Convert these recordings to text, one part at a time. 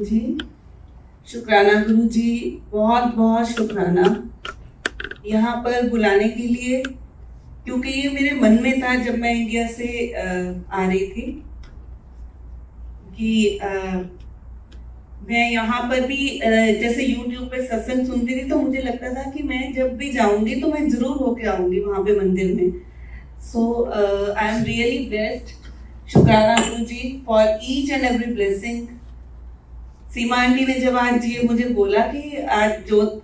जी, शुक्राना गुरु जी, बहुत बहुत शुक्राना यहाँ पर बुलाने के लिए, क्योंकि ये मेरे मन में था जब मैं इंडिया से आ रही थी कि मैं यहाँ पर भी जैसे YouTube पे सत्संग सुनती थी, तो मुझे लगता था कि मैं जब भी जाऊंगी तो मैं जरूर होके आऊंगी वहां पे मंदिर में। So I am really blessed. शुक्राना Guru ji for each and every blessing. Seema aunty ने जब आज ये मुझे बोला कि आज जोत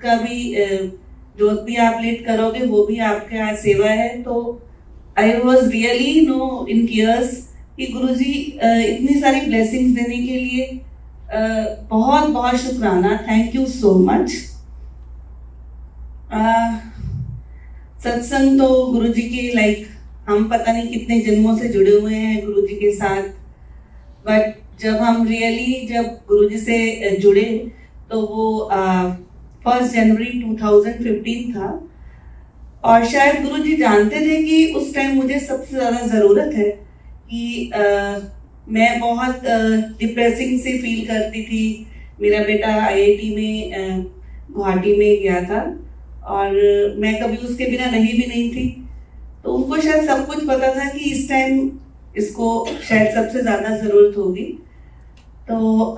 भी आप लेट करोगे, वो भी आपके आज सेवा है, तो I was really no in tears कि गुरु जी इतनी सारी ब्लेसिंग्स देने के लिए बहुत बहुत शुक्राना। Thank you so much. सत्संग तो गुरु जी के हम पता नहीं कितने जन्मों से जुड़े हुए हैं गुरु जी के साथ, बट जब हम जब गुरु जी से जुड़े तो वो 1 जनवरी 2015 था, और शायद गुरु जी जानते थे कि उस टाइम मुझे सबसे ज्यादा जरूरत है कि मैं बहुत डिप्रेसिंग से फील करती थी। मेरा बेटा IIT में गुवाहाटी में गया था और मैं कभी उसके बिना रही भी नहीं थी, तो उनको शायद सब कुछ पता था कि इस टाइम इसको शायद सबसे ज्यादा जरूरत होगी। तो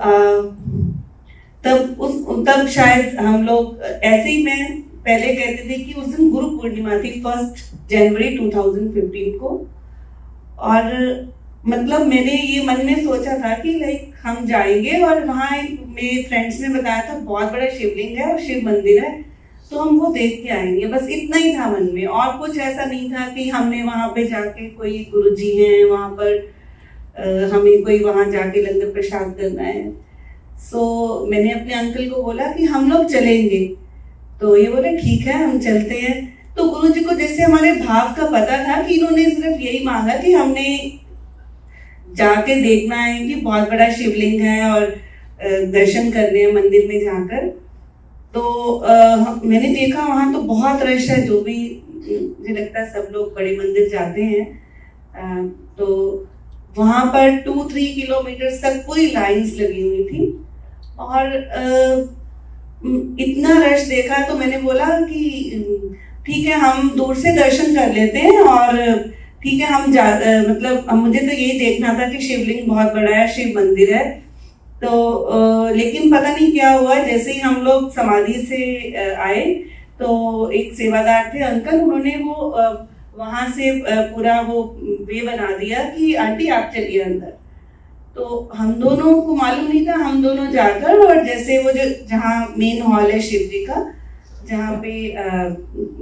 तब शायद हम लोग ऐसे ही, मैं पहले कहते थे कि उस दिन गुरु पूर्णिमा थी 1 जनवरी 2015 को, और मतलब मैंने ये मन में सोचा था कि हम जाएंगे और वहाँ मेरे फ्रेंड्स ने बताया था बहुत बड़ा शिवलिंग है और शिव मंदिर है, तो हम वो देख के आएंगे। बस इतना ही था मन में, और कुछ ऐसा नहीं था कि हमने वहां पे जाके कोई गुरुजी हैं वहां पर हमें कोई वहां जाके लंगर प्रसाद करना है। सो मैंने अपने अंकल को बोला कि हम लोग चलेंगे, तो ये बोले ठीक है हम चलते हैं। तो गुरु जी को जैसे हमारे भाव का पता था कि इन्होंने सिर्फ यही मांगा कि हमने जाके देखना है कि बहुत बड़ा शिवलिंग है और दर्शन करने हैं मंदिर में जाकर। तो मैंने देखा वहां तो बहुत रश है, जो भी मुझे लगता है सब लोग बड़े मंदिर जाते हैं, तो वहां पर 2-3 किलोमीटर तक पूरी लाइंस लगी हुई थी, और इतना रश देखा तो मैंने बोला कि ठीक है हम दूर से दर्शन कर लेते हैं, और ठीक है हम मतलब मुझे तो यही देखना था कि शिवलिंग बहुत बड़ा है, शिव मंदिर है। तो लेकिन पता नहीं क्या हुआ, जैसे ही हम लोग समाधि से आए तो एक सेवादार थे अंकल, उन्होंने वो वहां से पूरा वो वे बना दिया कि आंटी आप चलिए अंदर। तो हम दोनों को मालूम नहीं था, हम दोनों जाकर, और जैसे वो जो जहाँ मेन हॉल है शिव जी का, जहाँ पे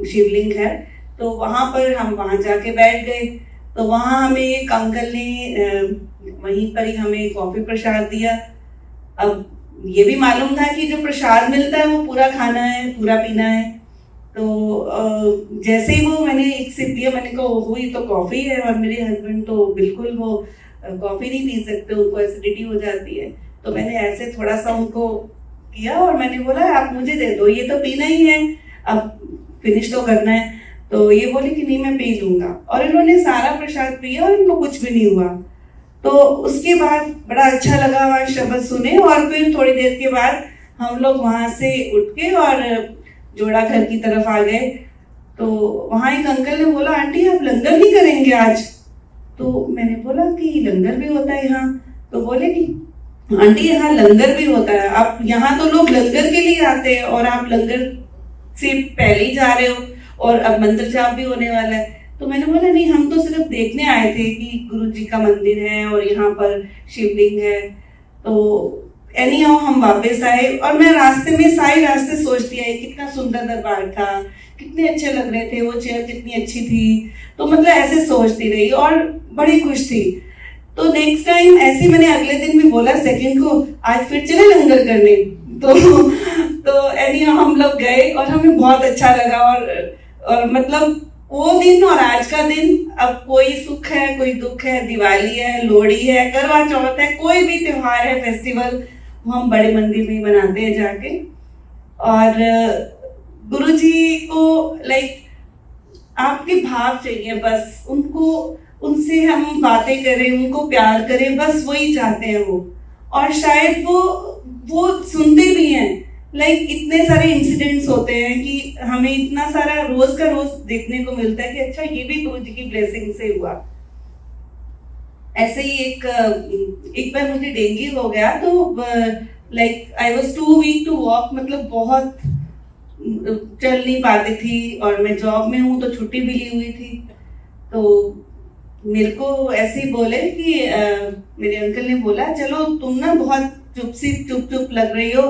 शिवलिंग है, तो वहां पर हम वहां जाके बैठ गए। तो वहां हमें एक अंकल ने वहीं पर ही हमें कॉफी प्रसाद दिया। अब ये भी मालूम था कि जो प्रसाद मिलता है वो पूरा खाना है, पूरा पीना है। तो जैसे ही वो मैंने एक सिप लिया, मैंने कहा ओहो ये तो कॉफी है, और मेरे हस्बैंड तो बिल्कुल वो कॉफी नहीं पी सकते, उनको एसिडिटी हो जाती है। तो मैंने ऐसे थोड़ा सा उनको किया और मैंने बोला आप मुझे दे दो, ये तो पीना ही है, अब फिनिश तो करना है। तो ये बोले कि नहीं मैं पी लूंगा, और इन्होंने सारा प्रसाद पिया और इनको कुछ भी नहीं हुआ। तो उसके बाद बड़ा अच्छा लगा वहाँ शब्द सुने, और फिर थोड़ी देर के बाद हम लोग वहां से उठ के और जोड़ा घर की तरफ आ गए। तो वहां एक अंकल ने बोला आंटी आप लंगर नहीं करेंगे आज? तो मैंने बोला कि लंगर भी होता है यहाँ? तो बोले कि आंटी यहाँ लंगर भी होता है, आप यहाँ तो लोग लंगर के लिए आते हैं और आप लंगर से पहले ही जा रहे हो, और अब मंत्र जाप भी होने वाला है। तो मैंने बोला नहीं हम तो सिर्फ देखने आए थे कि गुरु जी का मंदिर है और यहाँ पर शिवलिंग है। तो एनीहाउ हम वापस आए, और मैं रास्ते में सारे रास्ते सोचती आई कितना सुंदर दरबार था, कितने अच्छे लग रहे थे, वो चेयर कितनी अच्छी थी। तो मतलब ऐसे सोचती रही और बड़ी खुश थी। तो नेक्स्ट टाइम ऐसे मैंने अगले दिन भी बोला सेकंड को आज फिर चले लंगर करने। तो एनीहाउ हम लोग गए और हमें बहुत अच्छा लगा, और मतलब वो दिन और आज का दिन, अब कोई सुख है कोई दुख है, दिवाली है, लोहड़ी है, करवा चौथ है, कोई भी त्योहार है, फेस्टिवल, वो हम बड़े मंदिर में बनाते हैं जाके। और गुरुजी को आपके भाव चाहिए, बस उनको, उनसे हम बातें करें, उनको प्यार करें, बस वही चाहते हैं वो। और शायद वो वो सुनते भी हैं। लाइक इतने सारे इंसिडेंट्स होते हैं कि हमें इतना सारा रोज का रोज देखने को मिलता है कि अच्छा ये भी गुरु जी की ब्लेसिंग से हुआ। ऐसे ही एक बार मुझे डेंगू हो गया, तो like I was too weak to walk, मतलब बहुत चल नहीं पाती थी, और मैं जॉब में हूँ तो छुट्टी भी ली हुई थी। तो मेरे को ऐसे ही बोले कि मेरे अंकल ने बोला चलो तुम ना बहुत चुप लग रही हो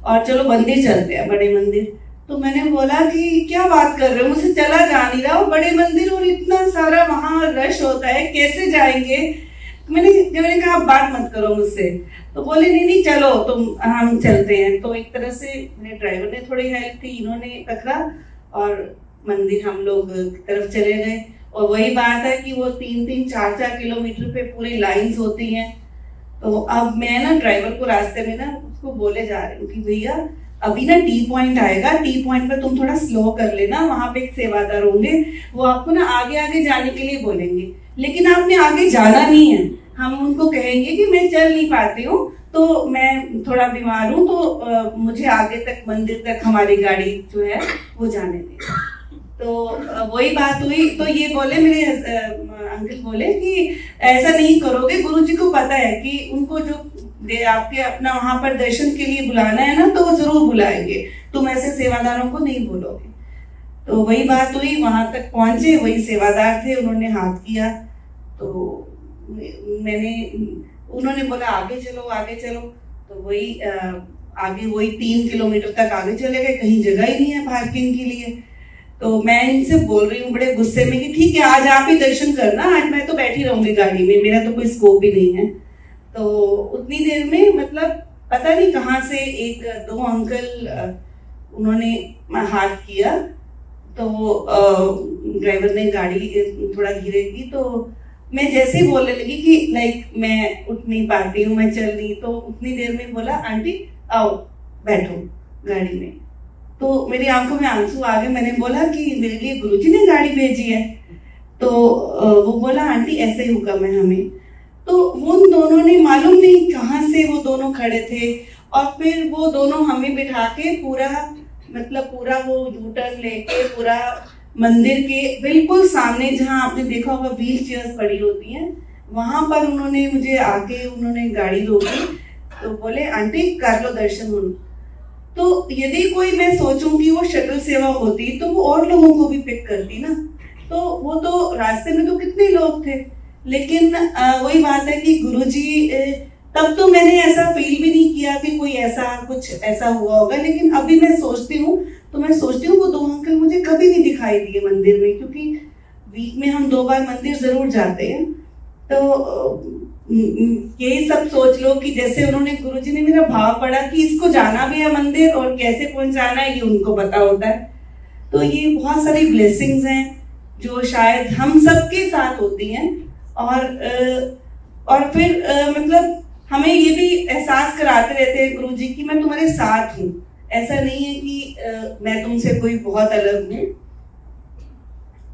और चलो मंदिर चलते हैं, बड़े मंदिर। तो मैंने बोला कि क्या बात कर रहे हो, मुझसे चला जा नहीं रहा, बड़े मंदिर और इतना सारा वहां रश होता है, कैसे जाएंगे। मैंने कहा आप बात मत करो मुझसे। तो बोले नहीं चलो तुम, हम चलते हैं। तो एक तरह से मेरे ड्राइवर ने थोड़ी हेल्प की, इन्होंने पकड़ा और मंदिर हम लोग की तरफ चले गए। और वही बात है कि वो 3-3, 4-4 किलोमीटर पे पूरी लाइंस होती हैं। तो अब मैं ना ड्राइवर को रास्ते में ना उसको बोले जा रही हूँ कि भैया अभी ना टी पॉइंट आएगा, टी पॉइंट पर तुम थोड़ा स्लो कर लेना, वहां पे एक सेवादार होंगे, वो आपको ना आगे आगे जाने के लिए बोलेंगे, लेकिन आपने आगे जाना नहीं है। हम उनको कहेंगे कि मैं चल नहीं पाती हूँ, तो मैं थोड़ा बीमार हूँ, तो मुझे आगे तक मंदिर तक हमारी गाड़ी जो है वो जाने दें। तो वही बात हुई। तो ये बोले मेरे अंकल बोले कि ऐसा नहीं करोगे, गुरुजी को पता है कि उनको जो आपके अपना वहां पर दर्शन के लिए बुलाना है ना, तो वो जरूर बुलाएंगे, तुम ऐसे सेवादारों को नहीं बोलोगे। तो वही बात हुई, वहां तक पहुंचे, वही सेवादार थे, उन्होंने हाथ किया। तो उन्होंने बोला आगे चलो आगे चलो। तो वही आगे वही 3 किलोमीटर तक आगे चले गए, कहीं जगह ही नहीं है पार्किंग के लिए। तो मैं इनसे बोल रही हूँ बड़े गुस्से में कि ठीक है आज आप ही दर्शन करना, आज मैं तो बैठी रहूंगी गाड़ी में, मेरा तो कोई स्कोप ही नहीं है। तो उतनी देर में मतलब पता नहीं कहाँ से 1-2 अंकल उन्होंने हाथ किया। तो ड्राइवर ने गाड़ी थोड़ा धीरे की। तो मैं जैसे ही बोलने लगी कि लाइक मैं उठ नहीं पाती हूँ, मैं चल रही, तो उतनी देर में बोला आंटी आओ बैठो गाड़ी में। तो मेरी आंखों में आंसू आ गए। मैंने बोला कि मेरे लिए गुरुजी ने गाड़ी भेजी है। तो वो बोला आंटी ऐसे ही हुक्म है हमें। तो वो दोनों ने मालूम नहीं कहाँ से वो दोनों खड़े थे, और फिर वो दोनों हमें बिठा के पूरा वो यू-टर्न लेके पूरा मंदिर के बिल्कुल सामने, जहाँ आपने देखा होगा व्हील चेयर्स पड़ी होती हैं, वहां पर उन्होंने मुझे आके उन्होंने गाड़ी रोकी। तो बोले आंटी कर लो दर्शन। तो यदि कोई मैं सोचूं कि वो शटल सेवा होती तो वो और लोगों को भी पिक करती ना। तो वो तो रास्ते में तो कितने लोग थे, लेकिन वही बात है कि गुरुजी, तब तो मैंने ऐसा फील भी नहीं किया कि कोई कुछ ऐसा हुआ होगा। लेकिन अभी मैं सोचती हूँ वो 2 अंकल मुझे कभी नहीं दिखाई दिए मंदिर में, क्योंकि वीक में हम 2 बार मंदिर जरूर जाते हैं। तो यही सब सोच लो कि जैसे उन्होंने, गुरुजी ने मेरा भाव पढ़ा कि इसको जाना भी है मंदिर और कैसे पहुंचाना है ये उनको पता होता है। तो ये बहुत सारी ब्लेसिंग्स हैं जो शायद हम सबके साथ होती हैं। और फिर मतलब हमें ये भी एहसास कराते रहते हैं गुरुजी कि मैं तुम्हारे साथ हूँ। ऐसा नहीं है कि मैं तुमसे कोई बहुत अलग हूँ।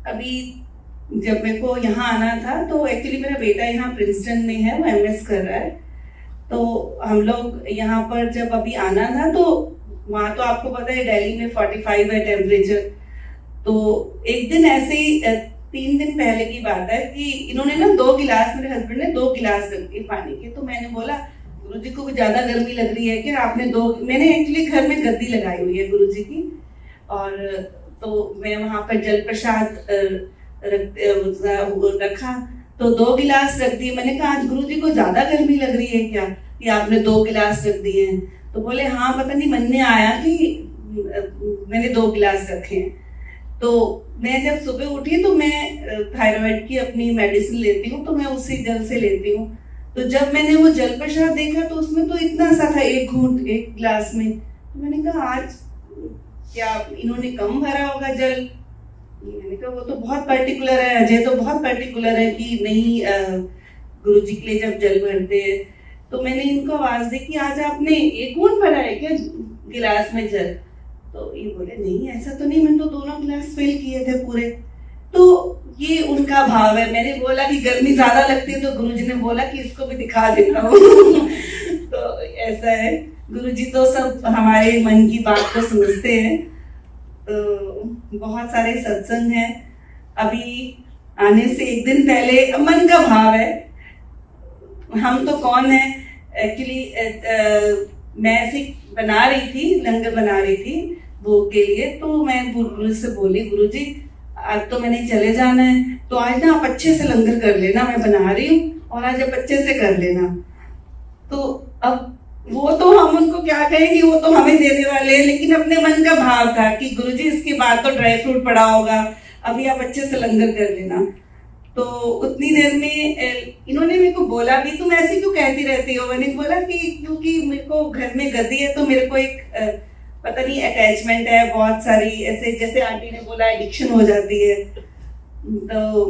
अभी जब मेरे को यहाँ आना था, तो एक्चुअली मेरा बेटा यहाँ प्रिंसटन में है, वो एमएस कर रहा है। तो हम लोग यहाँ पर जब अभी आना था, तो वहाँ तो आपको पता है दिल्ली में 45 है टेम्परेचर। तो एक दिन ऐसे ही 3 दिन पहले की बात है कि इन्होंने ना 2 गिलास, मेरे हस्बैंड ने 2 गिलास रखे पानी के। तो मैंने बोला गुरुजी को ज्यादा गर्मी लग रही है कि आपने 2, मैंने एक्चुअली घर में गद्दी लगाई हुई है गुरुजी की, और तो मैं वहां पर जल प्रसाद रखा, तो 2 गिलास रख दिए। मैंने कहा आज गुरुजी को ज्यादा गर्मी लग रही है क्या कि आपने 2 गिलास रख दिए हैं? तो बोले हाँ पता नहीं मन में आया कि मैंने 2 गिलास रखे हैं। तो मैं जब सुबह उठी तो मैं थायराइड की अपनी मेडिसिन लेती हूँ, तो मैं उसी जल से लेती हूँ। तो जब मैंने वो जल प्रसाद देखा तो उसमें तो इतना सा था, 1 घूंट 1 गिलास में। तो मैंने कहा आज क्या इन्होंने कम भरा होगा जल। मैंने कहा वो तो बहुत पर्टिकुलर है, अजय तो बहुत पर्टिकुलर है कि नहीं गुरुजी के लिए जब जल भरते हैं। तो मैंने इनको आवाज दी कि आज आपने 1 घूंट भरा है क्या गिलास में जल? तो ये बोले नहीं ऐसा तो नहीं, मैंने तो 2 गिलास फिल किए थे पूरे। तो ये उनका भाव है। मैंने बोला कि गर्मी ज्यादा लगती है, तो गुरुजी ने बोला कि इसको भी दिखा देता हूँ। तो ऐसा है, गुरुजी तो सब हमारे मन की बात को समझते हैं। तो बहुत सारे सत्संग हैं, अभी आने से एक दिन पहले मन का भाव है, हम तो कौन है एक्चुअली। मैं ऐसे बना रही थी, लंगर बना रही थी भोग के लिए, तो मैं गुरु से बोली, गुरुजी आज तो मैंने चले जाना है, तो आज ना आप अच्छे से लंगर कर लेना, मैं बना रही हूँ और आज आप अच्छे से कर लेना। तो अब वो तो हम उनको क्या कहेंगे, वो तो हमें देने वाले हैं, लेकिन अपने मन का भाव था कि गुरुजी इसके बाद तो ड्राई फ्रूट पड़ा होगा, अभी आप अच्छे से लंगर कर लेना। तो उतनी देर में इन्होंने मेरे को बोला भी, तुम ऐसे क्यों कहती रहती हो? मैंने बोला कि क्योंकि मेरे को घर में गद्दी है, तो मेरे को एक पता नहीं अटैचमेंट है, बहुत सारी ऐसे, जैसे आंटी ने बोला एडिक्शन हो जाती है। तो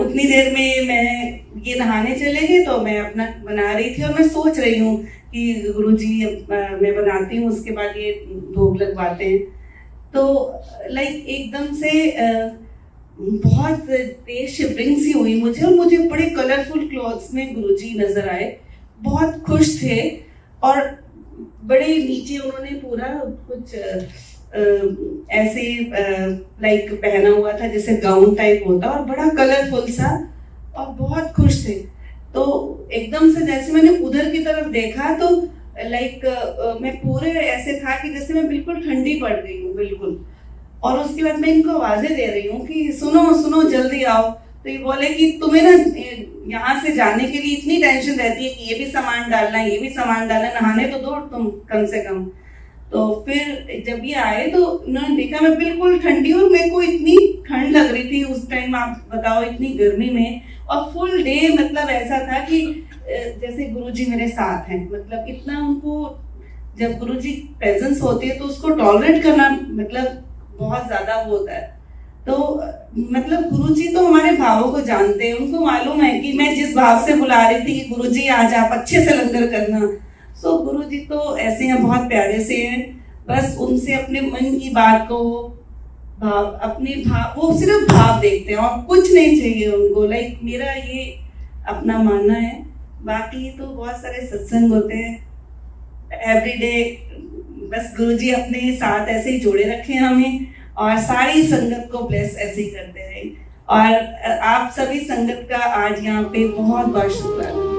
उतनी देर में मैं ये नहाने चले गए, तो मैं अपना बना रही थी और मैं सोच रही हूँ कि गुरुजी मैं बनाती हूँ, उसके बाद ये भोग लगवाते हैं। तो लाइक एकदम से बहुत तेज शिवरिंग सी हुई मुझे, और मुझे बड़े कलरफुल क्लॉथ्स में गुरुजी नजर आए, बहुत खुश थे और बड़े नीचे उन्होंने पूरा कुछ ऐसे लाइक पहना हुआ था जैसे गाउन टाइप होता, और बड़ा कलरफुल सा, और बहुत खुश थे। तो एकदम से जैसे मैंने उधर की तरफ देखा तो लाइक मैं पूरे ऐसे था कि जैसे मैं बिल्कुल ठंडी पड़ गई हूँ बिल्कुल। और उसके बाद मैं इनको आवाजें दे रही हूँ कि सुनो सुनो जल्दी आओ। तो ये बोले कि तुम्हें ना यहाँ से जाने के लिए इतनी टेंशन रहती है कि ये भी सामान डालना है, ये भी सामान डालना है, नहाने तो दो तुम कम से कम। तो फिर जब ये आए तो उन्होंने देखा मैं बिल्कुल ठंडी, और मेरे को इतनी ठंड लग रही थी उस टाइम, आप बताओ इतनी गर्मी में, और फुल डे मतलब ऐसा था कि जैसे गुरुजी मेरे साथ हैं, मतलब इतना उनको, जब गुरुजी प्रेजेंस होती है तो उसको टॉलरेट करना मतलब बहुत ज्यादा वो होता है। तो मतलब गुरुजी तो हमारे भावों को जानते हैं, उनको मालूम है कि मैं जिस भाव से बुला रही थी कि गुरुजी आज आप अच्छे से लंगर करना। सो गुरुजी तो ऐसे हैं, बहुत प्यारे से हैं, बस उनसे अपने मन की बात को भाव, अपने भाव, वो सिर्फ भाव देखते हैं और कुछ नहीं चाहिए उनको। लाइक मेरा ये अपना मानना है। बाकी तो बहुत सारे सत्संग होते हैं एवरीडे, बस गुरुजी अपने साथ ऐसे ही जोड़े रखे हमें, और सारी संगत को ब्लेस ऐसे ही करते रहे। और आप सभी संगत का आज यहाँ पे बहुत बहुत शुक्रिया।